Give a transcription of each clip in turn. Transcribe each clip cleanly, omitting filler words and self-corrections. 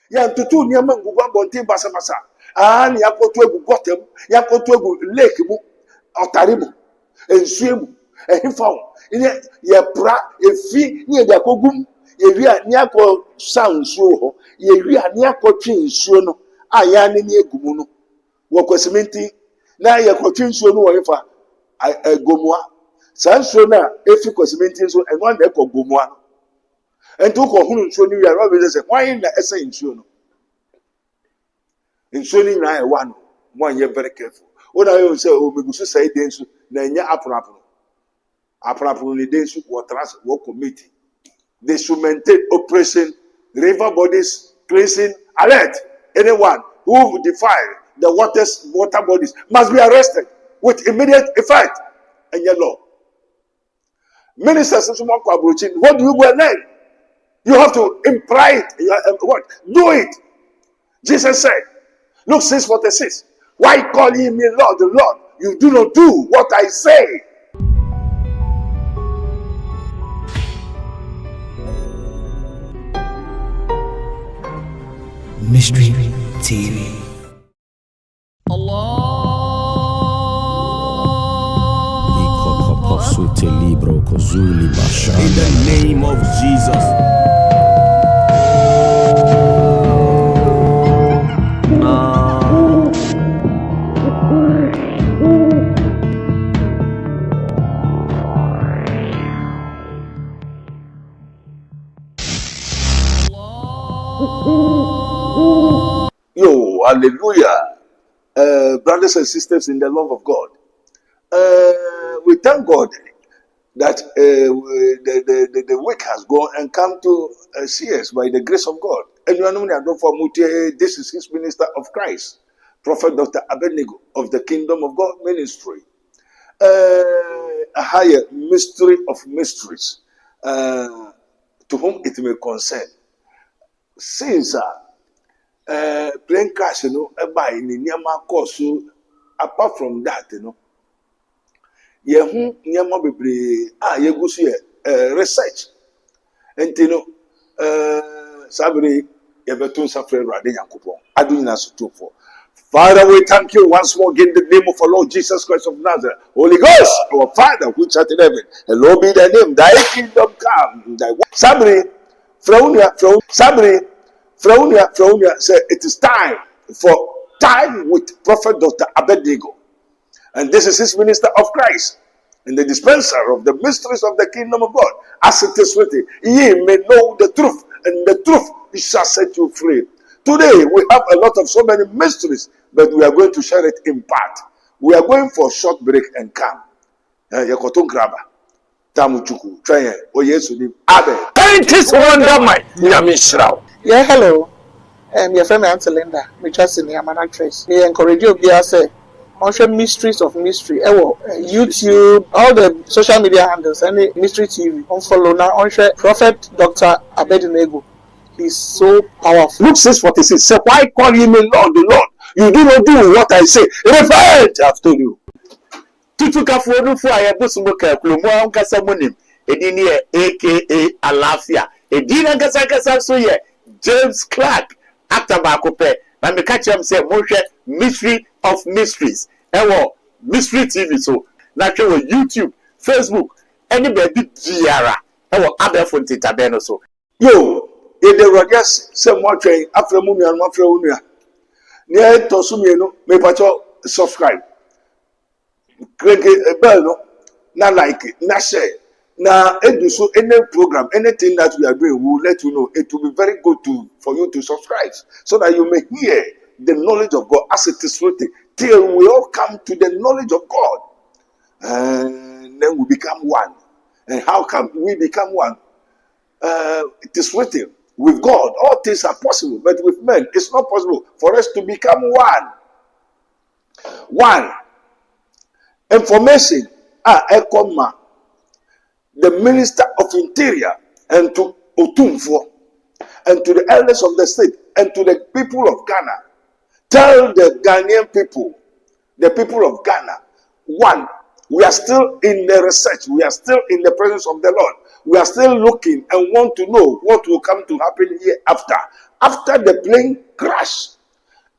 Ya ntutu nneɛma ngugu abɔnten basabasa. Ni akɔto egu gɔtɛm, yakɔto egu lake mu, ɔtare mu, nsuo mu, ɛhefa wo. Yɛpra efi ne yɛde akɔgum, yɛwia ne akɔ sa nsuo hɔ, yɛwia ne akɔtwe nsuo no a yɛane ne egu mu no. Wɔ kwasimenti na yɛkɔtwe nsuo no wɔ hefa gomua. Saa nsuo no a efi kwasimenti nso ɛno na ɛkɔ gomua no. Enti wokɔ hunu nsuo no wia no bɛ sɛ hwan na ɛsɛ nsuo no. Nsuo no nyinaa ɛwa no, mo anyɛ very careful. Wona yɛ sɛ o megusu sɛ ide nso na ɛnyɛ aponapono. Aponapono ne de nso wɔ trans wɔ committee. They should maintain operation river bodies cleansing alert. Anyone who defile the water bodies must be arrested with immediate effect. And your law. Ministers, what do you go and learn? You have to imply it. What? Do it. Jesus said, Luke 6:46. Why call ye me Lord, the Lord? You do not do what I say. Mystery TV. Allah. In the name of Jesus. Yo, hallelujah. Brothers and sisters in the love of God. We thank God that the week has gone and come to see us by the grace of God. And you know, this is his minister of Christ, Prophet Dr. Abednego of the Kingdom of God Ministry. A higher mystery of mysteries, to whom it may concern. Since plain cash, you know, buy in the course, apart from that, you know. Yehu nyama bebre yegusu research entino sabri yebetun safre rade yakopon adunyina sotofo. Father, we thank you once more again in the name of our Lord Jesus Christ of Nazareth. Holy Ghost, our Father which art in heaven, hallowed be thy name. Thy kingdom come. Thy sabri fraunia say it is time for time with Prophet Dr. Abednego. And this is his minister of Christ and the dispenser of the mysteries of the kingdom of God. As it is written, ye may know the truth, and the truth shall set you free. Today, we have a lot of so many mysteries, but we are going to share it in part. We are going for a short break and come. Yakoton Graba. Tamuchuku. Try it. Oh, yes, you need. Abe. Scientists wonder my Yamishrao. Yeah, hello. Your friend Auntie Linda. We just in the Amana Trace. We encourage you to say, mysteries of mystery. YouTube, all the social media handles, any mystery TV. On follow now on Prophet Dr. Abednego. He's so powerful. Luke 6:46. Say, why call ye me Lord, the Lord? You do not do what I say. Repent, I've told you. Tutuka fuonufu ayebusumuka klumu ankasa monim. Edini aka Alafia. Edina kasa so ye James Clark. Actor bakope. Na me catch him say mohwe mystery of mysteries. Mystery TV so. Na hwe YouTube, Facebook, any baby biara. Abefo ntitabeno so. Yo, the Rogers say more train after mummy and mafia unia. Near Tosumieno, may patrol subscribe. Click a bell, no, not like it, not share. Now, so any program, anything that we are doing, we will let you know. It will be very good for you to subscribe so that you may hear the knowledge of God as it is written, till we all come to the knowledge of God. And then we become one. And how can we become one? It is written, with God, all things are possible, but with men, it's not possible for us to become one. One. Information, Ekoma, the Minister of Interior, and to Otumfo, and to the elders of the state, and to the people of Ghana. Tell the Ghanaian people, the people of Ghana, one, we are still in the research, we are still in the presence of the Lord. we are still looking and want to know what will come to happen here after. After the plane crash,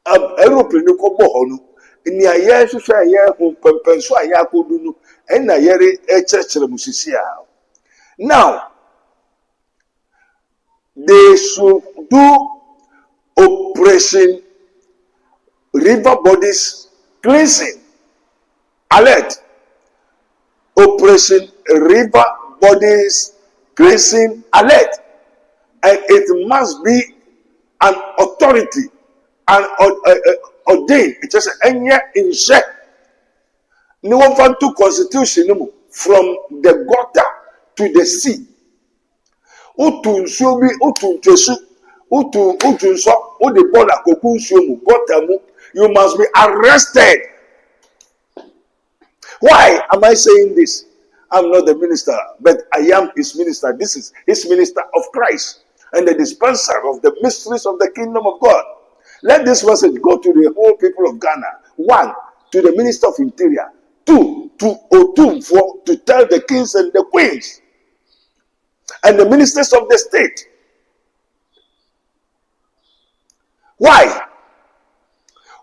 aeroplane ko bo hono. Ni aye hwehwe aye ho pempenso aye akodu no, en na yere ekyerkyere musisi a. Now, they should do Operation River Bodies Cleansing. Alert. Operation River Bodies Cleansing Alert. And it must be an authority and ordained. It is any in check. No one found to constitution from the gutter to the sea. Utu nsuobi utu ntesu utu nso o de bola koku nsuomu gutter. You must be arrested. Why am I saying this? I'm not the minister, but I am his minister. This is his minister of Christ and the dispenser of the mysteries of the kingdom of God. Let this message go to the whole people of Ghana. 1, to the minister of interior. 2, to Otumfo, to tell the kings and the queens and the ministers of the state. Why?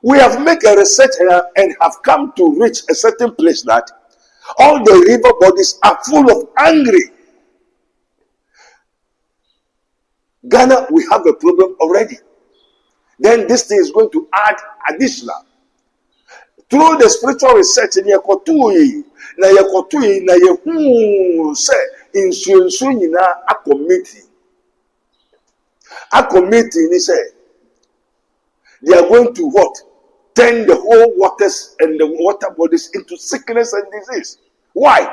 We have made a research and have come to reach a certain place that all the river bodies are full of angry. Ghana, we have a problem already. Then this thing is going to add additional. Through the spiritual research in Yakotui, na Yakotui, na Yehu say in Sunsunina a committee. A committee, he said, they are going to what? Turn the whole waters and the water bodies into sickness and disease. Why?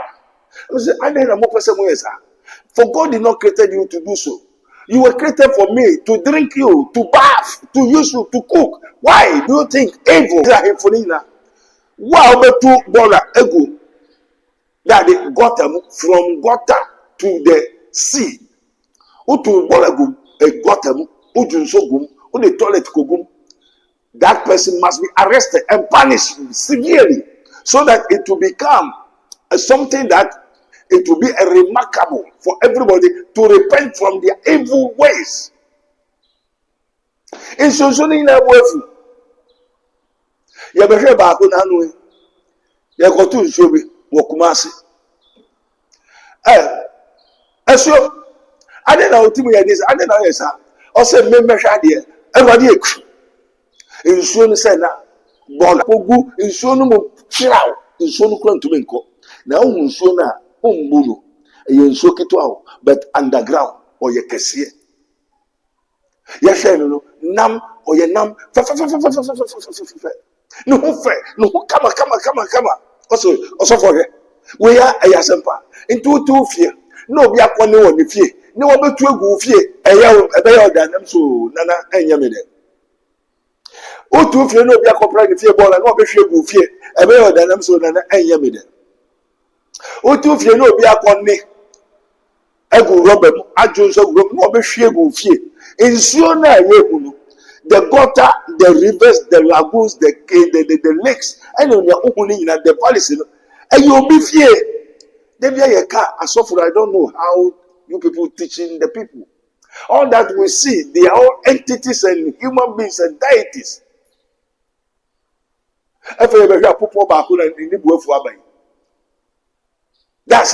For God did not create you to do so. You were created for me, to drink you, to bath, to use you, to cook. Why do you think evil? Wow, but to bola ego. That they got them from gutter to the sea. Utu bola gum, a gutter, ujun gum, the toilet kogum. That person must be arrested and punished severely so that it will become something that it will be a remarkable for everybody to repent from their evil ways. In Sunsunina Wafu, Yabehe Bakunanui, Yakotu Shobi, Wakumasi. So I don't know what this, I don't know, yes, sir. Also, member Shadia, everybody. Insuo say na bola ogu insuo no mo chiraw insuo no kura ntumi nko na ohun insuo na ombu no e insuo keto awo but underground oye kese ya hwe no nam oye nam fa no ho fe no ho kama also for he we ya ayasempa into two fie na obi akone woni fie ne wo betu egu fie eya odanam so nana enyame de Otu fie no bia kopra ni fie bola no be hwe gu fie ebe yo danam so na enya me de otu fie no bia konne egu robem ajo so gu no be hwe gu fie ensuo na ye hu no the gutter, the rivers, the lagoons, the lakes and on your own in the valleys and you be fie they be a car asofo. I don't know how you people teaching the people. All that we see, they are all entities and human beings and deities. That's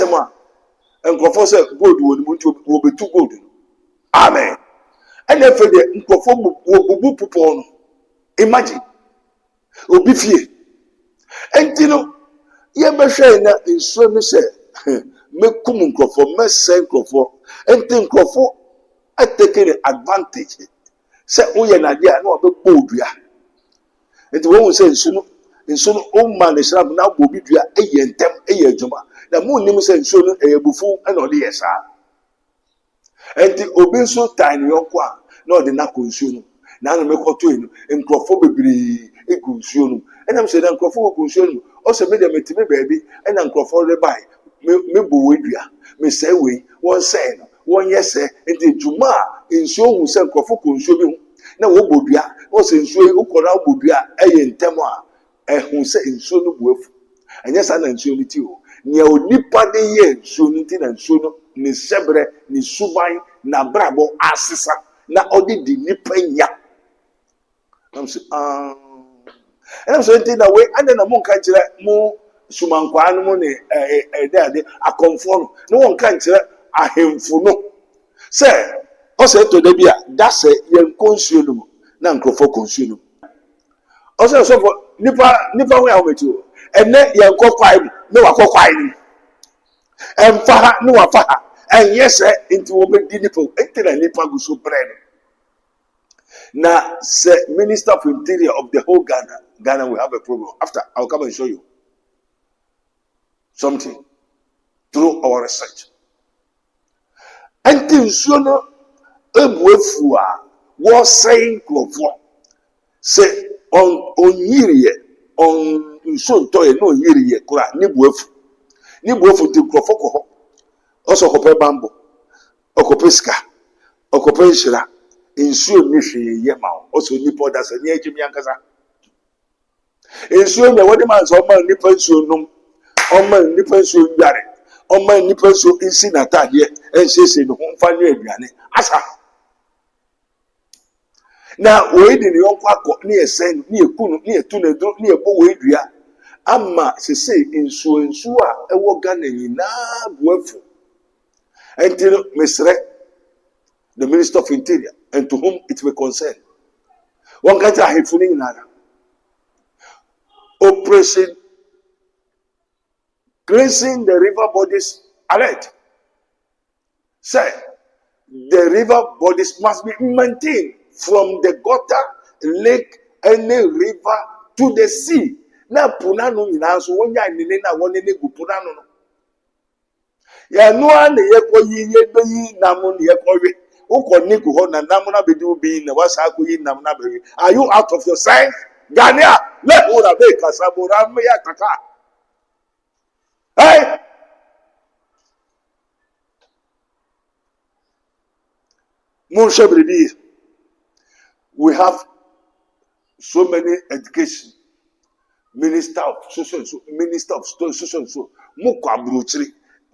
a man. And Professor God will be too good. Amen. And if the perform, imagine, will be fear. And you know, you ever say that in so many say, make come for me send for and think for I taking advantage. Say, oh, yeah, Nadia, no, but bold. And the one say, in so old man is now will be a yentem, a year juma. The moon name says, so a buffo and all the yes, and the obey so tiny or qua, no, the not consume. Now, make what to him, and crofobly a consume. And I'm saying, Uncrophobia consume, also made a me baby, and Uncrophobia by me boydria, me say we, one saying. 1 year say enti juma nsuo hu se nkofo ko nsuo bi hu na wo bodua wo se nsuo ukora bodua eye ntem a hu se nsuo no buafu anya sa na nsuo ni ti o nea onipa de ye nsuo no nti na nsuo no ne sebre ne suban na brabo asesa na odi di nipa nya. I'm say and I'm saying that way and then mo kan kire mo sumankwa no mo ne ade akonfo no won kan kire ahemfu no say o say to da bia da say yen konsuo no na nkrofo konsuo no o say so for nipa we awetu ene yen kokwai no wakokwai ni emfa ha no wafa ha enye say nti wo be di nipa entira nipa go so bread. Now, say Minister of Interior of the whole Ghana will have a problem. After, I'll come and show you something through our research. And things you know, was saying, say on yiri on so toy no yiri kura ni buefu ti krofoko ho also kope bambo okope ska okope nshira nsuo ni hwe ye ma also ni poda se ni ejimi ankasa nsuo na wodi man so man nipa nsuo num o nipa nsuo yare o nipa nsuo insi na tade enhyehyɛ no ho mfa ne aduane asa na we di ne yonko akọ ne esen ne ekunu ne etu na dro ne ebo we dua ama sese nsuo a ewo Ghana nyina buafu entino mesre the Minister of Interior and to whom it may concern. One country I have in Operation Cleansing the river bodies alert. Say the river bodies must be maintained from the gutter, lake, any river to the sea. Na punano ina so wonya nene na wone ne gu punano no. Ya no ane ye ko yi na mo ne ye ko we. Are you out of your sense? Ghana, let ora be kasabura me ya kaka. Hey! We have so many education, minister of social and so, minister of social and so,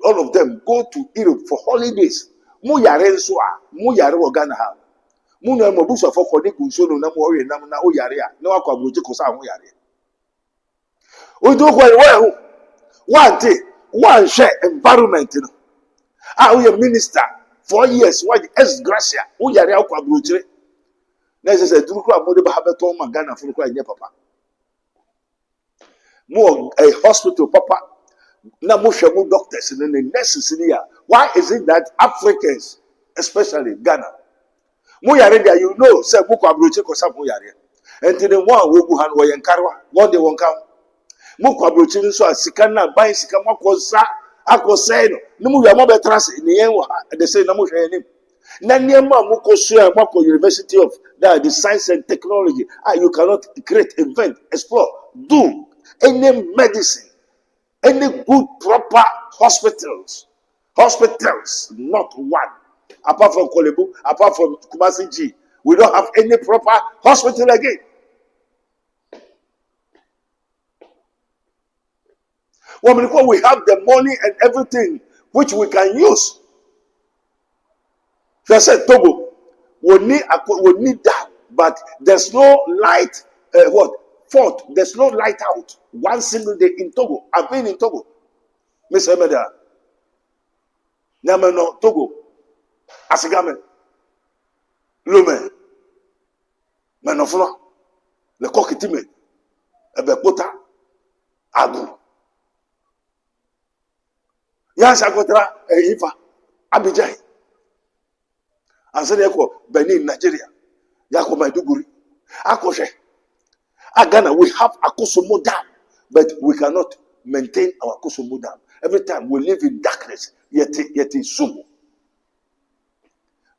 all of them go to Europe for holidays. Mu yare nso a mu yare wo Ghana ha mu na mo buso fo kode kunso no na mo we nam na o yare a na wakwa broji ko sa ho yare o do ko we hu one share environment no a we minister 4 years why ex gracia o yare akwa broji na se duru ko amode ba habeto ma Ghana fo ko anye papa mo a hospital papa na mo hwe mo doctors and the nurses here. Why is it that Africans, especially Ghana, mo yare there you know say mo kwa broche ko sa mo yare enti ne one wo gu han wo yenkarwa one day won kam mo kwa broche nso asika na ban sika makosa akosai no mo wi mo betrase ne yen wa de say na mo hwe nim na niema mo ko so mako University of the Science and Technology you cannot create, invent, explore, do any medicine, any good proper hospitals, not one. Apart from Kolebu, apart from Kumasi G, we don't have any proper hospital again. Well, because we have the money and everything which we can use. So I said, Togo, we need that, but there's no light. Fault. There's no light out one single day in Togo. I've been in Togo. Miss Emeda. Namano Togo. Asigame. Lume. Menofuna. Le Kokitime. Ebekota. Agu. Yansakotra. Eifa. Abidjan. Ansene Eko. Benin, Nigeria. Yako Maiduguri. Akoshe. Ghana, we have Akosomo Dam, but we cannot maintain our Akosomo Dam. Every time we live in darkness, yet in sumo.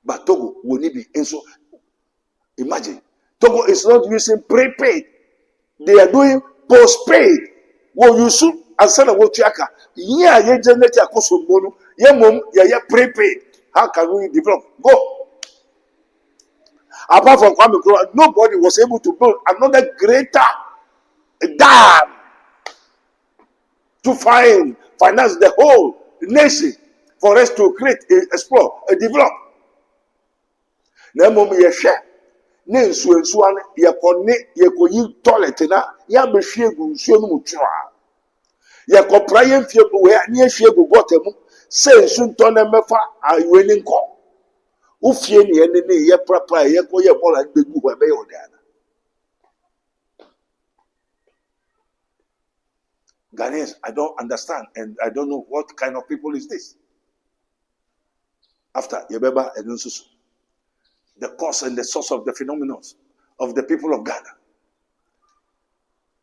But Togo will need be in so. Imagine, Togo is not using prepaid; they are doing postpaid. Well, you should answer the word chaka. Yeah, you generate Akosomo. Yeah, mom, yeah, prepaid. How can we develop? Go. Apart from Kwame Nkrumah, nobody was able to build another greater dam. to finance the whole nation for us to create, explore, develop. Na mom ye hwe na nsuo an ye kone ye koyi toilet na ya be hwe gu nsuo no mutwa. Ye kopra ye mfie bu we na ye hwe gu gotemu se nsu nto na mefa awe ni nko. Ufie ni ene ne ye prapa ye ko ye bola be gu ho be yo da. Ghanaians, I don't understand, and I don't know what kind of people is this. After Yebeba and Nsusu, the cause and the source of the phenomenon of the people of Ghana.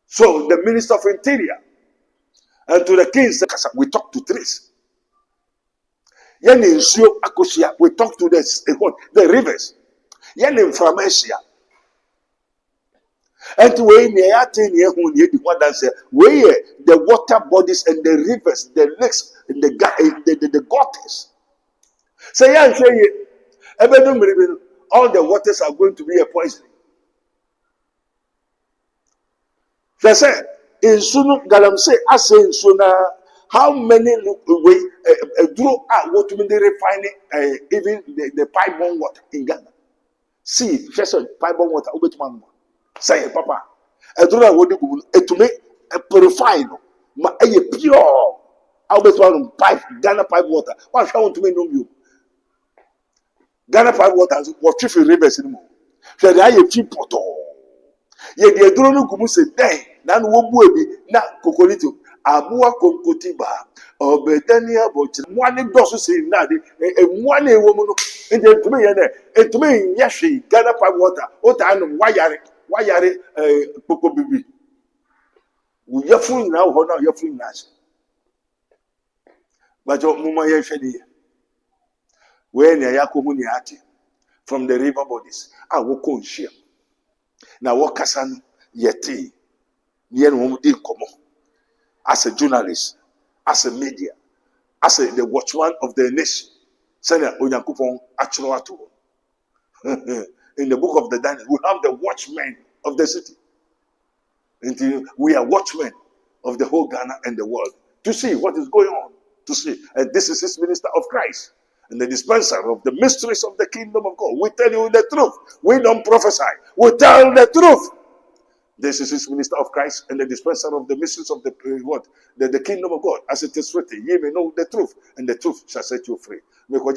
So the Minister of Interior and to the kings, we talk to trees. We talk to the rivers. And where the water bodies and the rivers, the lakes, and the gutters. Say, all the waters are going to be a poison. They say, in Sunu Galam say, I say in Suna, how many draw out what they refining even the pipe bomb water in Ghana? See, just pipe bomb water, say, Papa, a draw what to make a purified, ma a pure. I'll bet one pipe, Ghana pipe water. What shall I want to make you? Ghana pipe water was chief rivers anymore. So they are a cheap portal. Yet the Adrono Gumus day, Nan Wobubi, na Cocolito, Abua Concotiba, or Betania, but one does say that a one woman in the to me, Yashi, Ghana pipe water, Otan, Wayare, Poco Bibi. You're free now, hold on, you're free now. But your Muma Yashadi. When Yakumuni from the river bodies, I will come share. Now, what Kassan Yeti, Yen Womudi Komo, as a journalist, as a media, as the watchman of the nation, Senator Oyakupon Achroatu. In the book of the Daniel, we have the watchmen of the city. Until we are watchmen of the whole Ghana and the world to see what is going on. To see, and this is his minister of Christ. And the dispenser of the mysteries of the kingdom of God. We tell you the truth. We don't prophesy. We tell the truth. This is his minister of Christ and the dispenser of the mysteries of the kingdom of God. As it is written, ye may know the truth, and the truth shall set you free. 1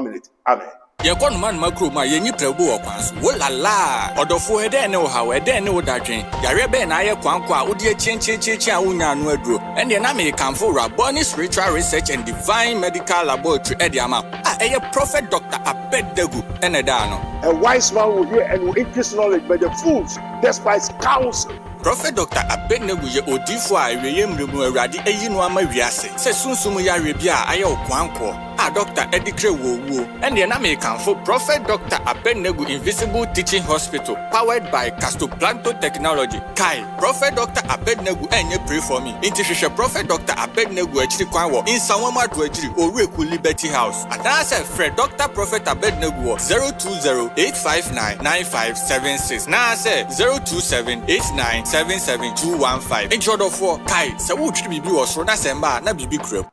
minute. Amen. Yekon man makroma yenyi prebu okwanso wolala odofo ede ne wo hawe ede ne wo dadwen yare be na ye kwankwa odi chinchi a wonya no aduro ende na me kanfo raboni spiritual research and divine medical laboratory ede ama eye prophet Dr. Abednego ene da no. A wise man will hear and will increase knowledge, but the fools despise counsel. Prophet Dr. Abednego ye odifo a eweye mremu awrade eyi no ama wiase se sunsumu yare bia aye okwanko Dr. Edikre Wowo and the American for Prophet Dr. Abednego Invisible Teaching Hospital, powered by Castoplanto Technology. Kai, Prophet Dr. Abednego and you pray for me. Intercession Prophet Dr. Abednego actually Kwanwo in Sawama Dwejiri or Reku Liberty House. And I said Fred Dr. Prophet Abednego 020-859-9576. Now I said 027-8977-215. In short of 4 Kai, so would be was Rona Semba, na Bibi Crib.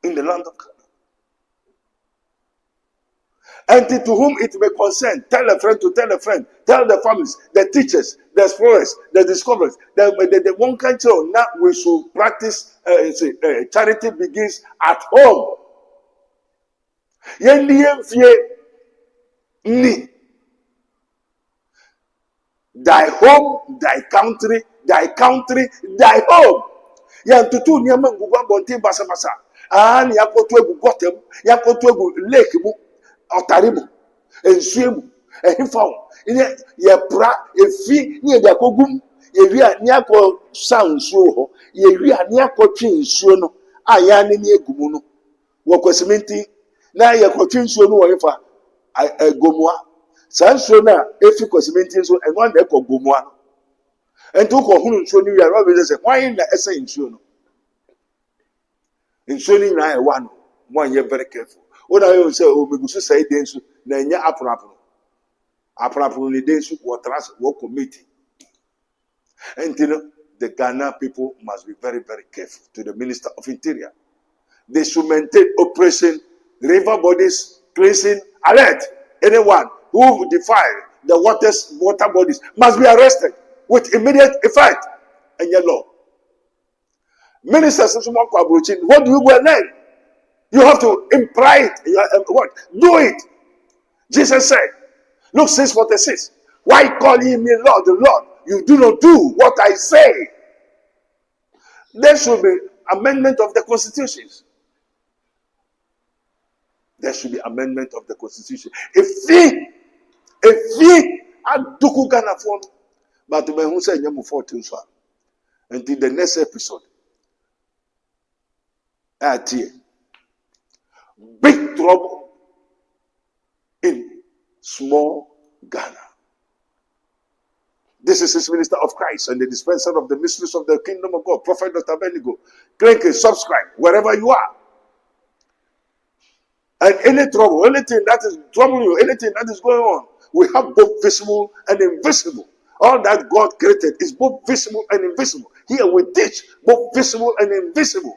In the land of Ghana. And to whom it may concern, tell a friend to tell a friend, tell the families, the teachers, the explorers, the discoverers, the one country. Now we should practice charity begins at home. Thy home, thy country, thy home. Yantutu nyama ngugwa bonte basa basa. Ni yakotu egu gotem, yakotu egu lake mu, otarimu, ensuemu, ehifao. Ye pra, efi, ni yakogum, yewia ni yako sansuo, yewia ni yako chinsuo no, ayane ni egumu no. Wako simenti, na yako chinsuo no wahefa, gomwa. Sansuo na, efi kwa simenti nso, enwa na eko gomwa. And to go home, so you are say, why in the essay in Shuno? In Shuning, I one year very careful. What I will say, oh, we say, Nanya Apron. Aprapuni days what committee. And the Ghana people must be very, very careful to the Minister of Interior. They should maintain operation river bodies cleansing alert. Anyone who defile the water bodies must be arrested with immediate effect. And your law. Ministers, what do you go and learn? You have to imply it. What? Do it. Jesus said, Luke 6:46. Why call ye me Lord, the Lord? You do not do what I say. There should be amendment of the constitutions. There should be amendment of the constitution. If we aduku Ghana form, but me who say nyamu 14 so. Until the next episode. Big trouble in small Ghana. This is his minister of Christ and the dispenser of the mysteries of the kingdom of God, Prophet Dr. Abednego. Click and subscribe wherever you are. And any trouble, anything that is troubling you, anything that is going on, we have both visible and invisible. All that God created is both visible and invisible. Here we teach both visible and invisible.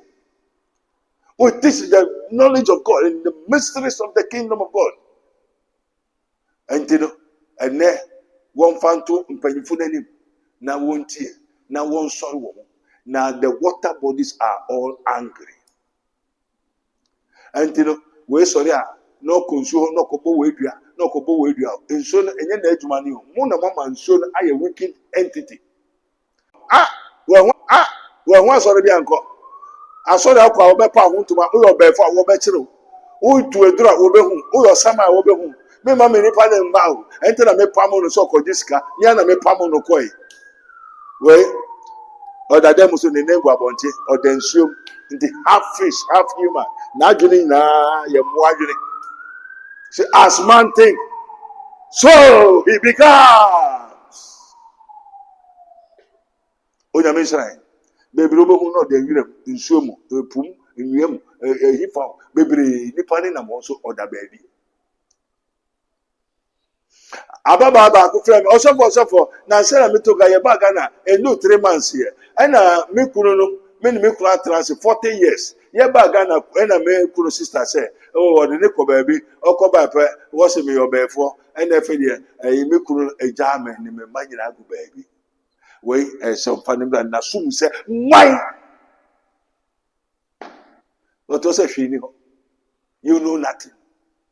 We teach the knowledge of God and the mysteries of the kingdom of God. And then one fan to Mpanyifun now one tear, now one sorrow. Now the water bodies are all angry. And we sorry, no consume, no kobo wedria, no kobo wedria. And so, and then the money, Mona Mama and son are a wicked entity. Well, once already uncle. I saw that I will be found to my own bed for our better. Who to a drug will be whom, or summer will be whom. Me mamma in Pan bow, enter a me pamon so called disca, Yana me pamon no koi. Well, or the demos in the name of Bonte, or then swim in the half fish, half human. Naturally, you're wondering. See, as man think, so he becomes. Oh, the Messiah. Baby, Robo who know the Urim in Sumo, the Pum, in Yem, he found baby, Nippon and also other baby. Ababa, also for Nasera Mitoga Bagana, and no 3 months here. And Mikuno, many Mikura trans 40 years. Yabagana, and a Mekuro sister say, oh, the Nico baby, or Koba, what's me your bear for, and if a Mikuro a jam and a Maginago baby. Wait, some funny and Nasum say, why? What was a feeling? You know nothing.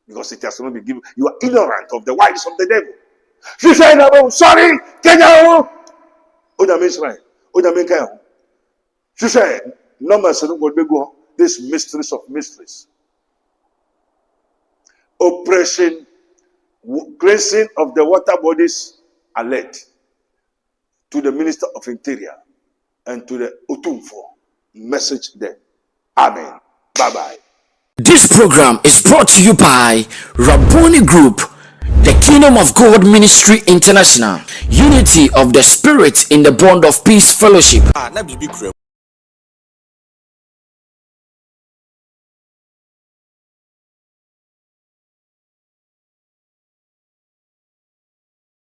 Because it has not been given. You are ignorant of the wiles of the devil. She said, sorry, Kenya. She said, no man said, this mysteries of mysteries. Oppression, cleansing of the water bodies alert to the Minister of Interior and to the Otumfo. Message them. Amen. Bye-bye. This program is brought to you by Rabboni Group, the Kingdom of God Ministry International, Unity of the Spirit in the Bond of Peace Fellowship. Na bibi